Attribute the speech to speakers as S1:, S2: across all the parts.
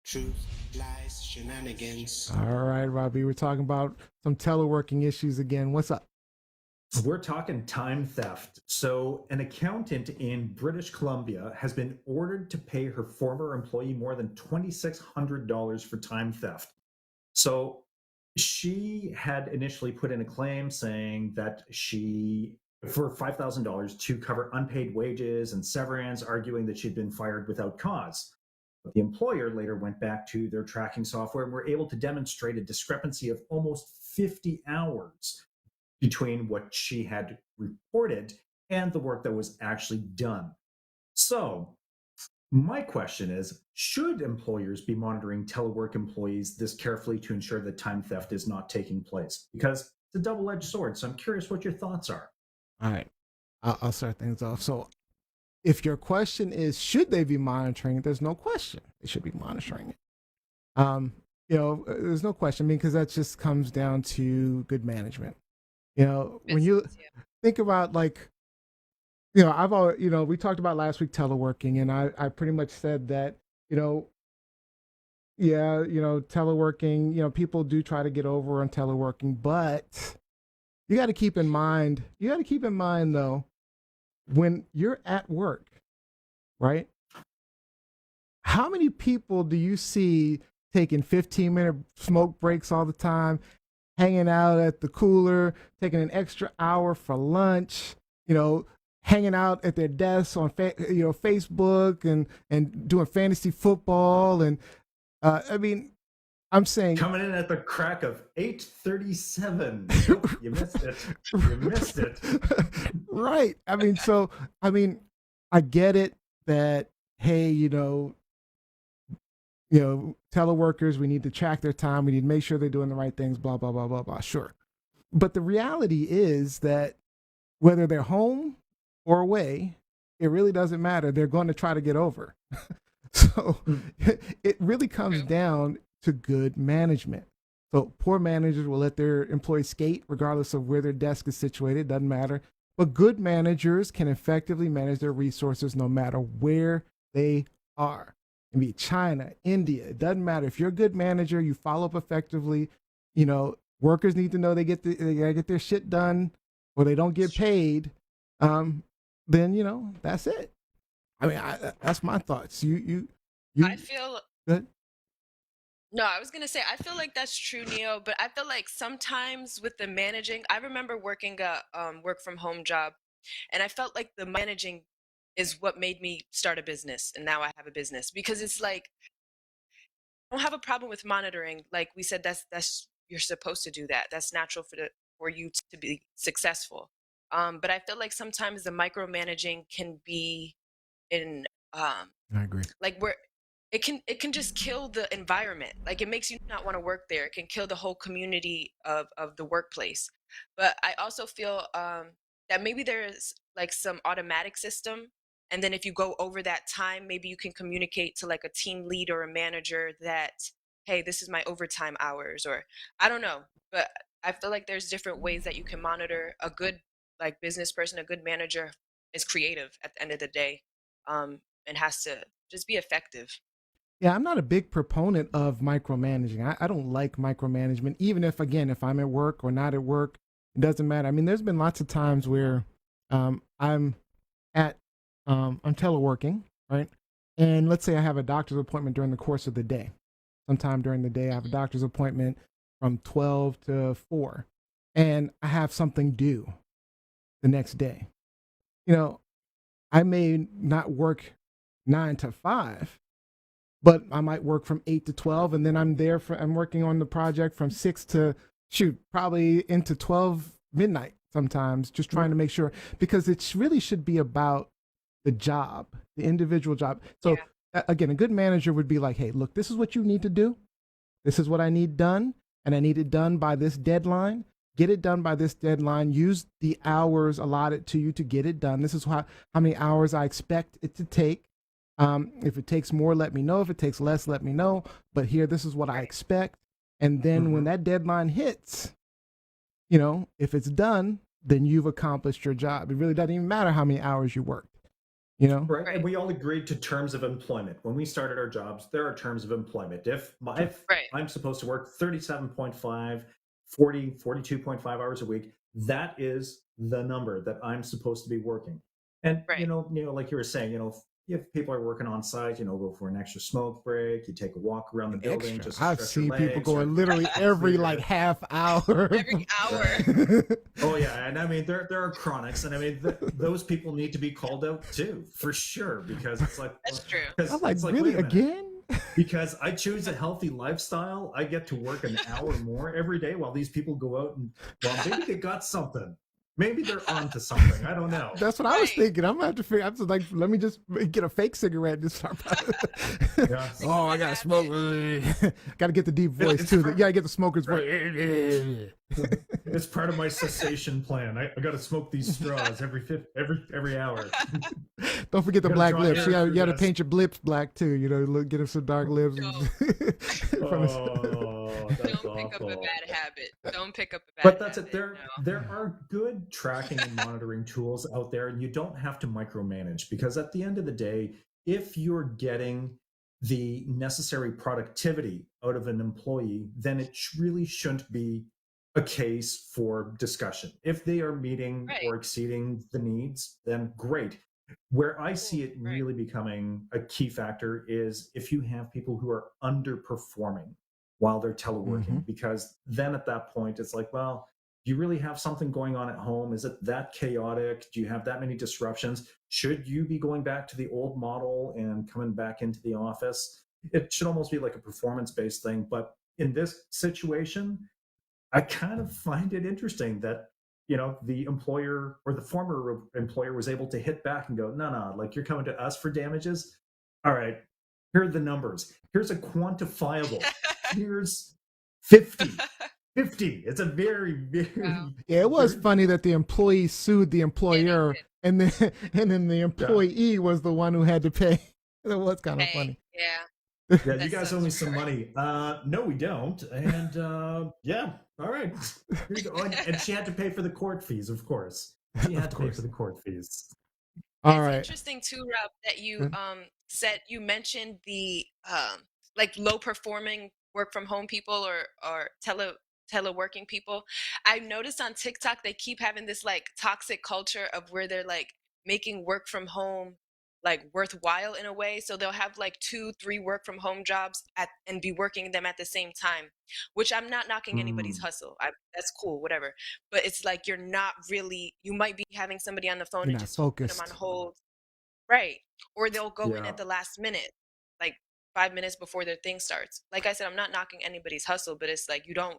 S1: Truth, lies, shenanigans.
S2: All right, Robbie, we're talking about some teleworking issues again. What's up?
S3: We're talking time theft. So, an accountant in British Columbia has been ordered to pay her former employee more than $2,600 for time theft. So, she had initially put in a claim saying that for $5,000 to cover unpaid wages and severance, arguing that she'd been fired without cause. But the employer later went back to their tracking software and were able to demonstrate a discrepancy of almost 50 hours between what she had reported and the work that was actually done. So, my question is, should employers be monitoring telework employees this carefully to ensure that time theft is not taking place? Because it's a double edged sword. So, I'm curious what your thoughts are.
S2: All right, I'll start things off. So, if your question is, should they be monitoring it? There's no question they should be monitoring it. There's no question. I mean, because that just comes down to good management. When you think about I've always, we talked about last week teleworking, and I pretty much said that, teleworking, people do try to get over on teleworking, but you got to keep in mind, though, when you're at work, right? How many people do you see taking 15-minute smoke breaks all the time, hanging out at the cooler, taking an extra hour for lunch, hanging out at their desks on Facebook and doing fantasy football? And I'm saying,
S3: coming in at the crack of 8:37. Nope, you missed it. You missed it.
S2: Right. I get it that, hey, teleworkers, we need to track their time. We need to make sure they're doing the right things, blah, blah, blah, blah, blah. Sure. But the reality is that whether they're home or away, it really doesn't matter. They're going to try to get over. So it really comes down to good management. So poor managers will let their employees skate regardless of where their desk is situated. Doesn't matter. But good managers can effectively manage their resources no matter where they are. It can be China, India. It doesn't matter. If you're a good manager, you follow up effectively. Workers need to know they gotta get their shit done, or they don't get paid. Then that's it. That's my thoughts.
S4: I feel
S2: good.
S4: No, I was gonna say I feel like that's true, Neo. But I feel like sometimes with the managing, I remember working a work from home job, and I felt like the managing is what made me start a business, and now I have a business because it's like I don't have a problem with monitoring. Like we said, that's you're supposed to do that. That's natural for you to be successful. But I feel like sometimes the micromanaging can be in
S2: I agree.
S4: like where it can just kill the environment. Like it makes you not want to work there. It can kill the whole community of the workplace. But I also feel that maybe there is like some automatic system, and then if you go over that time, maybe you can communicate to like a team lead or a manager that, hey, this is my overtime hours, or I don't know. But I feel like there's different ways that you can monitor. A good like business person, a good manager is creative at the end of the day, and has to just be effective.
S2: Yeah, I'm not a big proponent of micromanaging. I don't like micromanagement, even if I'm at work or not at work, it doesn't matter. I mean, there's been lots of times where I'm at, I'm teleworking, right? And let's say I have a doctor's appointment during the course of the day. Sometime during the day, I have a doctor's appointment from 12 to 4, and I have something due the next day. I may not work 9 to 5, but I might work from 8 to 12, and then I'm working on the project from 6 to probably into 12 midnight sometimes, just trying to make sure, because it really should be about the job, the individual job. So again, a good manager would be like, hey, look, this is what you need to do. This is what I need done, and I need it done by this deadline. Get it done by this deadline. Use the hours allotted to you to get it done. This is how many hours I expect it to take. If it takes more, let me know. If it takes less, let me know. But here, this is what I expect. And then when that deadline hits, if it's done, then you've accomplished your job. It really doesn't even matter how many hours you worked. you know?
S3: Right.
S4: Right.
S3: And we all agreed to terms of employment. When we started our jobs, there are terms of employment. If
S4: Right.
S3: I'm supposed to work 37.5, 40, 42.5 hours a week, that is the number that I'm supposed to be working. And
S4: Right.
S3: like you were saying, if people are working on site, go for an extra smoke break, you take a walk around the building,
S2: Extra.
S3: just to
S2: I've
S3: stretch your
S2: seen people
S3: legs, or
S2: going literally every
S3: clear
S2: like
S3: it.
S2: half hour.
S4: Every hour.
S3: Oh yeah, and I mean there are chronics, and I mean those people need to be called out too, for sure, because it's like,
S4: That's true.
S2: I'm like,
S3: wait
S2: really
S3: a minute,
S2: again?
S3: because I choose a healthy lifestyle, I get to work an hour more every day while these people go out and, well, maybe they got something, maybe they're onto something, I don't know.
S2: That's what I was
S4: Right.
S2: thinking. I'm gonna have to figure. I'm just like, let me just get a fake cigarette and just start.
S3: Yeah.
S2: Oh, I gotta smoke. Gotta get the deep voice
S3: It's
S2: too.
S3: for-
S2: You gotta get the smoker's
S3: Right.
S2: voice.
S3: It's part of my cessation plan. I got to smoke these straws every hour.
S2: Don't forget the
S3: You gotta
S2: black
S3: draw
S2: lips.
S3: air
S2: You gotta,
S3: through
S2: you gotta
S3: this.
S2: paint your lips black too. Get him some dark lips.
S4: No.
S3: Oh, that's
S4: Don't pick up a
S3: awful.
S4: bad habit. Don't pick up a bad
S3: But that's
S4: habit.
S3: it. There are good tracking and monitoring tools out there, and you don't have to micromanage, because at the end of the day, if you're getting the necessary productivity out of an employee, then it really shouldn't be a case for discussion. If they are meeting
S4: Right.
S3: or exceeding the needs, then great. Where I see it
S4: Right.
S3: really becoming a key factor is if you have people who are underperforming while they're teleworking, because then at that point it's like, well, do you really have something going on at home? Is it that chaotic? Do you have that many disruptions? Should you be going back to the old model and coming back into the office? It should almost be like a performance based thing. But in this situation, I kind of find it interesting that the employer or the former employer was able to hit back and go, no, like, you're coming to us for damages. All right, here are the numbers. Here's a quantifiable. Here's 50. 50. It's a very, very
S4: Wow.
S2: Yeah, it was
S3: very-
S2: funny that the employee sued the
S4: Yeah,
S2: employer,
S4: they did.
S2: and then the employee was the one who had to pay. It was kind of
S4: Hey,
S2: funny.
S4: yeah.
S3: Yeah, you
S4: That
S3: guys
S4: sucks
S3: owe me
S4: for
S3: some
S4: her.
S3: money. No, we don't. And yeah, all right. Here you go. And she had to pay for the court fees, of course. She had to pay
S2: course.
S3: for the court fees.
S2: All
S4: It's
S2: right.
S4: interesting too, Rob, that you
S2: Good.
S4: said you mentioned the like low performing work from home people or teleworking people. I've noticed on TikTok they keep having this like toxic culture of where they're like making work from home like worthwhile in a way. So they'll have like 2, 3 work from home jobs and be working them at the same time, which I'm not knocking anybody's hustle. That's cool, whatever. But it's like you're not really, you might be having somebody on the phone
S2: You're
S4: and
S2: not
S4: just put them on
S2: focused.
S4: hold. Right. Or they'll go in
S3: Yeah.
S4: at the last minute, like 5 minutes before their thing starts. Like I said, I'm not knocking anybody's hustle, but it's like you're not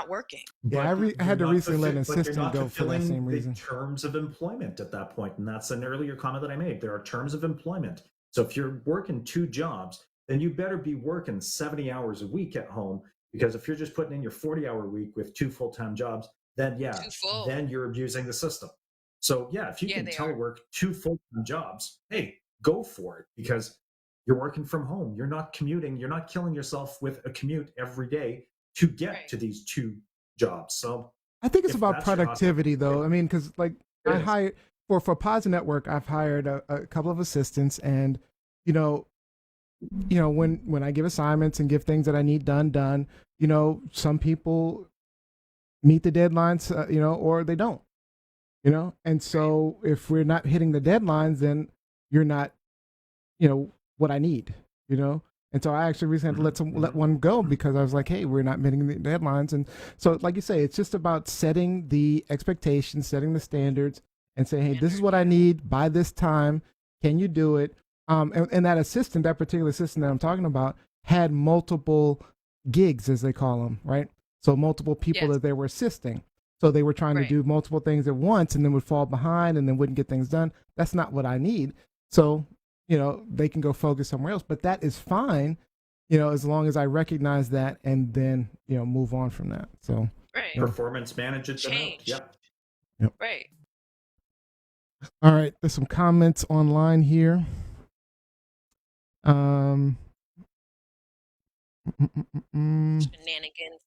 S4: working.
S2: Yeah, I
S3: But
S2: had to
S3: you're not
S2: recently let an
S3: but you're
S2: assistant
S3: not
S2: go for that
S3: fulfilling
S2: same
S3: the
S2: reason.
S3: terms of employment at that point. And that's an earlier comment that I made. There are terms of employment. So if you're working 2 jobs, then you better be working 70 hours a week at home. Because if you're just putting in your 40-hour week with 2 full-time jobs, then yeah,
S4: Too full.
S3: then you're abusing the system. So yeah, if you
S4: Yeah,
S3: can
S4: they are.
S3: telework 2 full-time jobs, hey, go for it, because you're working from home. You're not commuting. You're not killing yourself with a commute every day to get
S4: Right.
S3: to these 2 jobs. So
S2: I think it's
S3: if
S2: about
S3: that's your hustle,
S2: productivity, though. I mean, because like
S3: it
S2: I
S3: is.
S2: hired for Pause Network, I've hired a couple of assistants, and you know, when I give assignments and give things that I need done, some people meet the deadlines, or they don't, and so if we're not hitting the deadlines, then you're not, what I need, and so I actually recently had to let one go because I was like, hey, we're not meeting the deadlines, and so like you say, it's just about setting the expectations, setting the standards, and saying, hey, this is what I need by this time. Can you do it? And that particular assistant that I'm talking about, had multiple gigs, as they call them, right? So multiple people
S4: Yes.
S2: that they were assisting. So they were trying to
S4: Right.
S2: do multiple things at once and then would fall behind and then wouldn't get things done. That's not what I need. So, they can go focus somewhere else. But that is fine, as long as I recognize that and then, move on from that. So,
S4: Right.
S3: Performance manage it.
S4: Change.
S3: Yep.
S4: Right.
S2: all right, there's some comments online here.
S4: Shenanigans.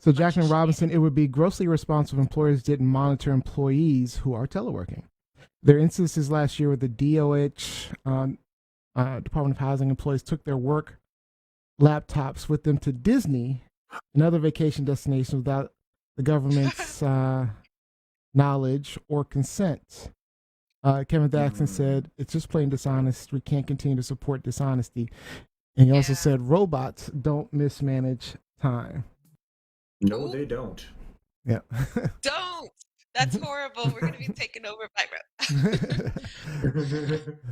S2: So
S4: Bunch of
S2: Jacqueline Robinson, it would be grossly irresponsible if employers didn't monitor employees who are teleworking. There are instances last year where the DOH, Department of Housing employees, took their work laptops with them to Disney and other vacation destinations without the government's knowledge or consent. Kevin Daxon said, "It's just plain dishonest. We can't continue to support dishonesty." And he also said, "Robots don't mismanage time."
S3: No, they don't.
S2: Yeah.
S4: Don't. That's horrible. We're gonna be taken over by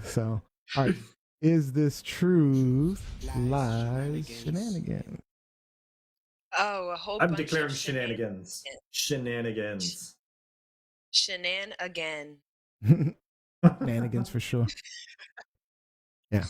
S2: So, all right. Is this truth, lies, shenanigans?
S4: Oh, a whole
S3: I'm
S4: bunch
S3: declaring
S4: of
S3: shenanigans. Shenanigans.
S4: Shenan again.
S2: Shenanigans for sure. Yeah.